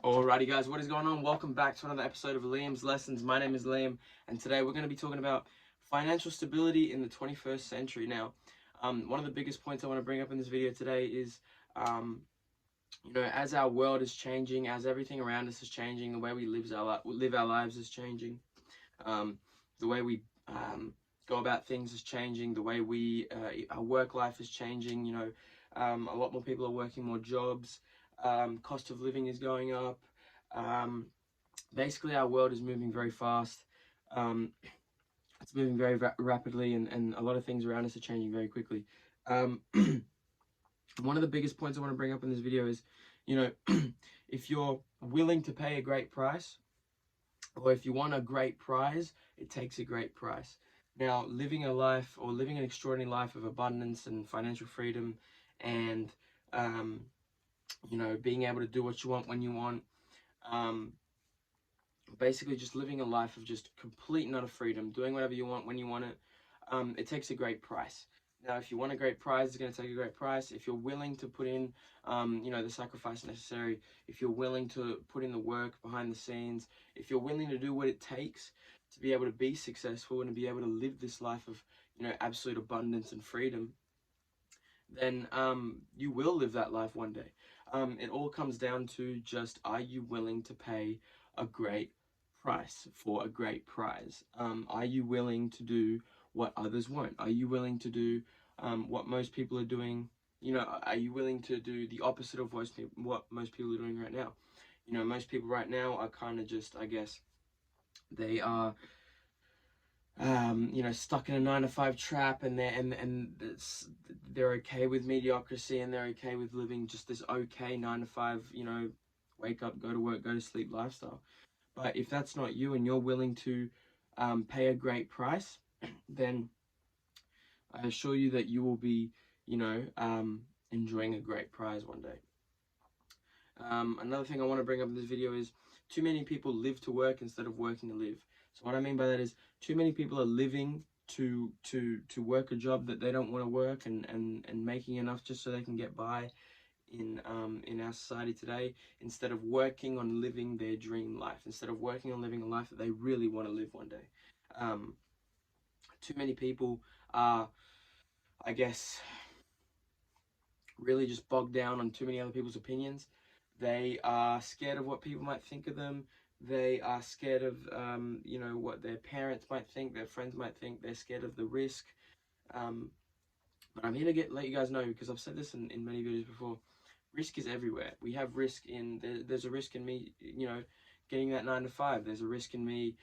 Alrighty guys, what is going on? Welcome back to another episode of Liam's Lessons. My name is Liam, and today we're going to be talking about financial stability in the 21st century. Now, one of the biggest points I want to bring up in this video today is, as our world is changing, as everything around us is changing, the way we live our lives is changing, the way we go about things is changing, the way our work life is changing. A lot more people are working more jobs. Cost of living is going up. Basically, our world is moving very fast. It's moving very rapidly, and a lot of things around us are changing very quickly. One of the biggest points I want to bring up in this video is, if you're willing to pay a great price, or if you want a great prize, it takes a great price. Now, living an extraordinary life of abundance and financial freedom, and being able to do what you want when you want. Basically just living a life of just complete and utter freedom, doing whatever you want when you want it. It takes a great price. Now, if you want a great prize, it's going to take a great price. If you're willing to put in, the sacrifice necessary, if you're willing to put in the work behind the scenes, if you're willing to do what it takes to be able to be successful and to be able to live this life of, absolute abundance and freedom, then you will live that life one day. It all comes down to just, are you willing to pay a great price for a great prize? Are you willing to do what others won't? Are you willing to do what most people are doing? Are you willing to do the opposite of what most people are doing right now? Most people right now are kind of just, I guess, they are stuck in a 9-to-5 trap, and they're okay with mediocrity, and they're okay with living just this okay 9-to-5, wake up, go to work, go to sleep lifestyle. But if that's not you, and you're willing to pay a great price, then I assure you that you will be, enjoying a great prize one day. Another thing I want to bring up in this video is, too many people live to work instead of working to live. So what I mean by that is, too many people are living to work a job that they don't want to work, and making enough just so they can get by in our society today, instead of working on living their dream life, instead of working on living a life that they really want to live one day. Too many people are, I guess, really just bogged down on too many other people's opinions. They are scared of what people might think of them. They are scared of, what their parents might think, their friends might think. They're scared of the risk. But I'm here to let you guys know, because I've said this in many videos before, risk is everywhere. We have risk there's a risk in me, getting that 9-to-5. There's a risk in me,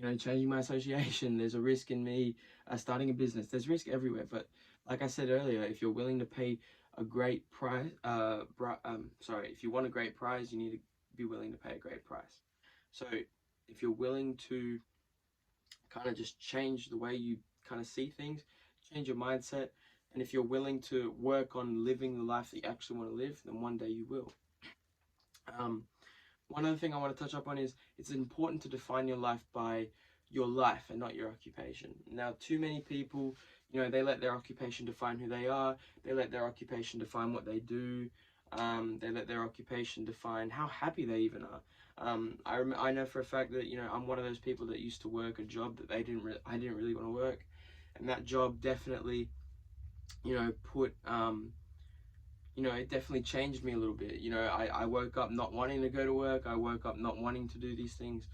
changing my association. There's a risk in me starting a business. There's risk everywhere. But like I said earlier, if you're willing to pay a great price, if you want a great prize, you need to be willing to pay a great price. So if you're willing to kind of just change the way you kind of see things, change your mindset, and if you're willing to work on living the life that you actually want to live, then one day you will. One other thing I want to touch up on is, it's important to define your life by your life and not your occupation. Now, too many people, they let their occupation define who they are. They let their occupation define what they do. They let their occupation define how happy they even are. I know for a fact that, I'm one of those people that used to work a job that I didn't really want to work. And that job definitely, it definitely changed me a little bit. I woke up not wanting to go to work. I woke up not wanting to do these things.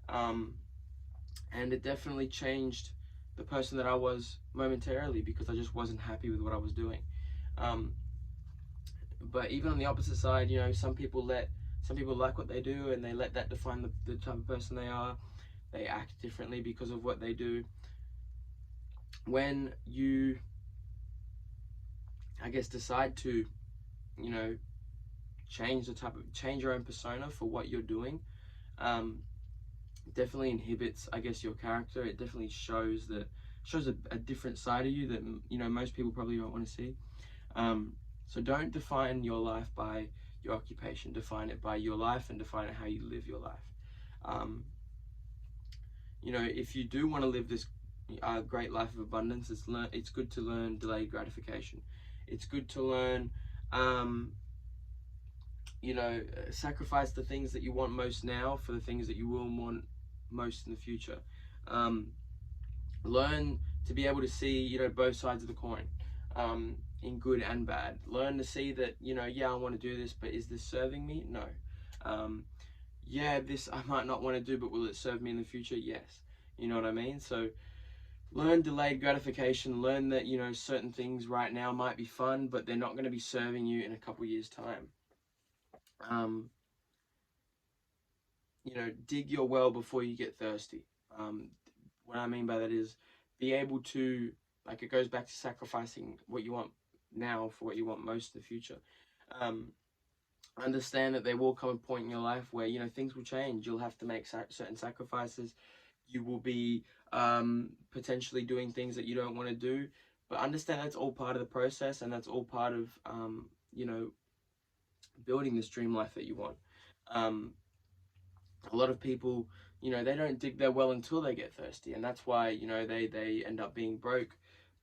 And it definitely changed the person that I was momentarily, because I just wasn't happy with what I was doing. But even on the opposite side, some people like what they do, and they let that define the type of person they are. They act differently because of what they do. When you, I guess, decide to, change your own persona for what you're doing, definitely inhibits, I guess, your character. It definitely shows a different side of you that, most people probably don't want to see. So don't define your life by your occupation. Define it by your life, and define it how you live your life. If you do want to live this great life of abundance, it's good to learn delayed gratification. It's good to learn sacrifice the things that you want most now for the things that you will want most in the future. Um, Learn to be able to see, both sides of the coin, in good and bad. Learn to see that, yeah, I want to do this, but is this serving me? No. Um, yeah, this I might not want to do, but will it serve me in the future? Yes. You know what I mean? So learn delayed gratification. Learn that, certain things right now might be fun, but they're not going to be serving you in a couple years' time. Um, dig your well before you get thirsty. What I mean by that is be able to, like, it goes back to sacrificing what you want now for what you want most in the future. Understand that there will come a point in your life where, things will change. You'll have to make certain sacrifices. You will be potentially doing things that you don't want to do, but understand that's all part of the process, and that's all part of, building this dream life that you want. A lot of people, they don't dig their well until they get thirsty, and that's why, they end up being broke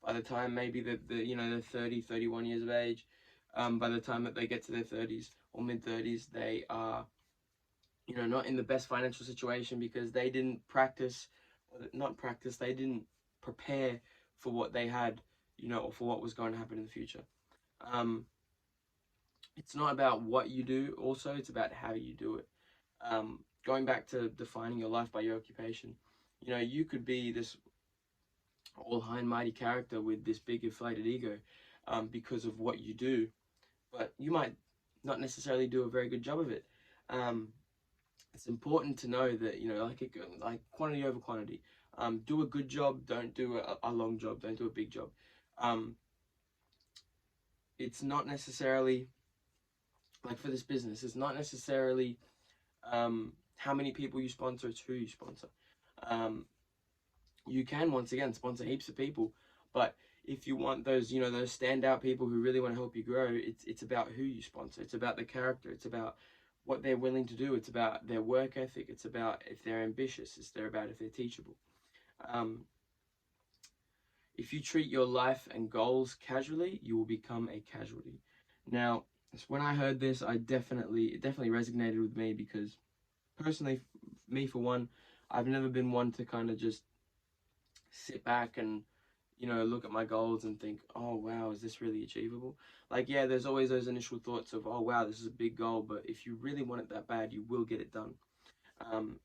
by the time maybe they're 30, 31 years of age. By the time that they get to their 30s or mid 30s, they are, not in the best financial situation because they didn't practice, not practice, they didn't prepare for what they had, or for what was going to happen in the future. It's not about what you do, also, it's about how you do it. Going back to defining your life by your occupation, you could be this all high and mighty character with this big inflated ego, because of what you do, but you might not necessarily do a very good job of it. It's important to know that, like quantity over quantity. Do a good job, don't do a long job, don't do a big job. It's not necessarily, like for this business, it's not necessarily how many people you sponsor, it's who you sponsor. You can, once again, sponsor heaps of people, but if you want those, those standout people who really want to help you grow, it's about who you sponsor. It's about the character. It's about what they're willing to do. It's about their work ethic. It's about if they're ambitious. It's about if they're teachable. If you treat your life and goals casually, you will become a casualty. Now, when I heard this, it definitely resonated with me, because personally, me for one, I've never been one to kind of just sit back and, look at my goals and think, oh wow, is this really achievable? Like, yeah, there's always those initial thoughts of, oh wow, this is a big goal, but if you really want it that bad, you will get it done,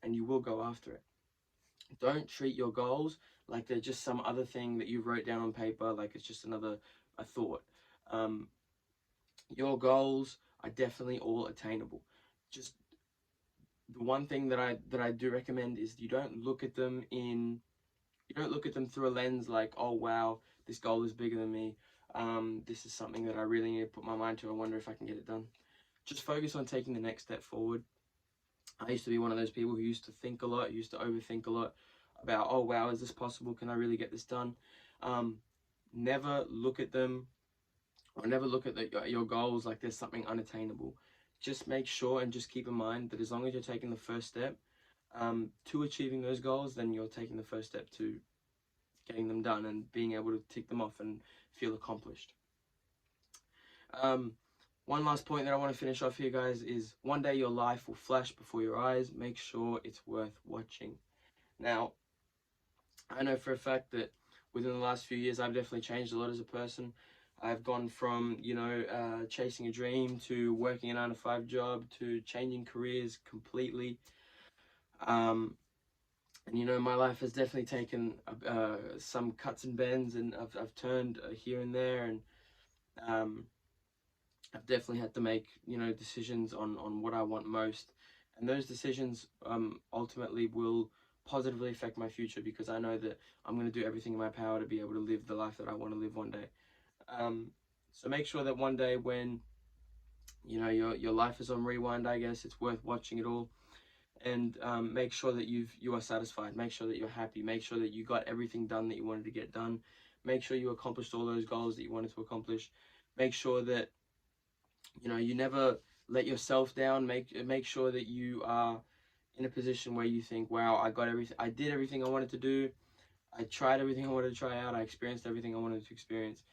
and you will go after it. Don't treat your goals like they're just some other thing that you wrote down on paper, like it's just a thought. Your goals are definitely all attainable. Just the one thing that I do recommend is you don't look at them through a lens like, oh wow, this goal is bigger than me. This is something that I really need to put my mind to. I wonder if I can get it done. Just focus on taking the next step forward. I used to be one of those people who used to think a lot, used to overthink a lot about, oh wow, is this possible? Can I really get this done? Never look at them, or never look at your goals like there's something unattainable. Just make sure and just keep in mind that as long as you're taking the first step to achieving those goals, then you're taking the first step to getting them done and being able to tick them off and feel accomplished. One last point that I want to finish off here, guys, is one day your life will flash before your eyes. Make sure it's worth watching. Now, I know for a fact that within the last few years, I've definitely changed a lot as a person. I've gone from, chasing a dream to working a 9-to-5 job to changing careers completely. And, my life has definitely taken some cuts and bends, and I've turned here and there, and I've definitely had to make, decisions on what I want most. And those decisions ultimately will positively affect my future, because I know that I'm going to do everything in my power to be able to live the life that I want to live one day. So make sure that one day when, your life is on rewind, I guess, it's worth watching it all. And make sure that you are satisfied. Make sure that you're happy. Make sure that you got everything done that you wanted to get done. Make sure you accomplished all those goals that you wanted to accomplish. Make sure that, you never let yourself down. Make sure that you are in a position where you think, wow, I did everything I wanted to do. I tried everything I wanted to try out. I experienced everything I wanted to experience.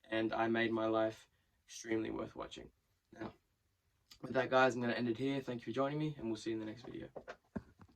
And I made my life extremely worth watching. Now, With that, guys, I'm going to end it here. Thank you for joining me, and we'll see you in the next video.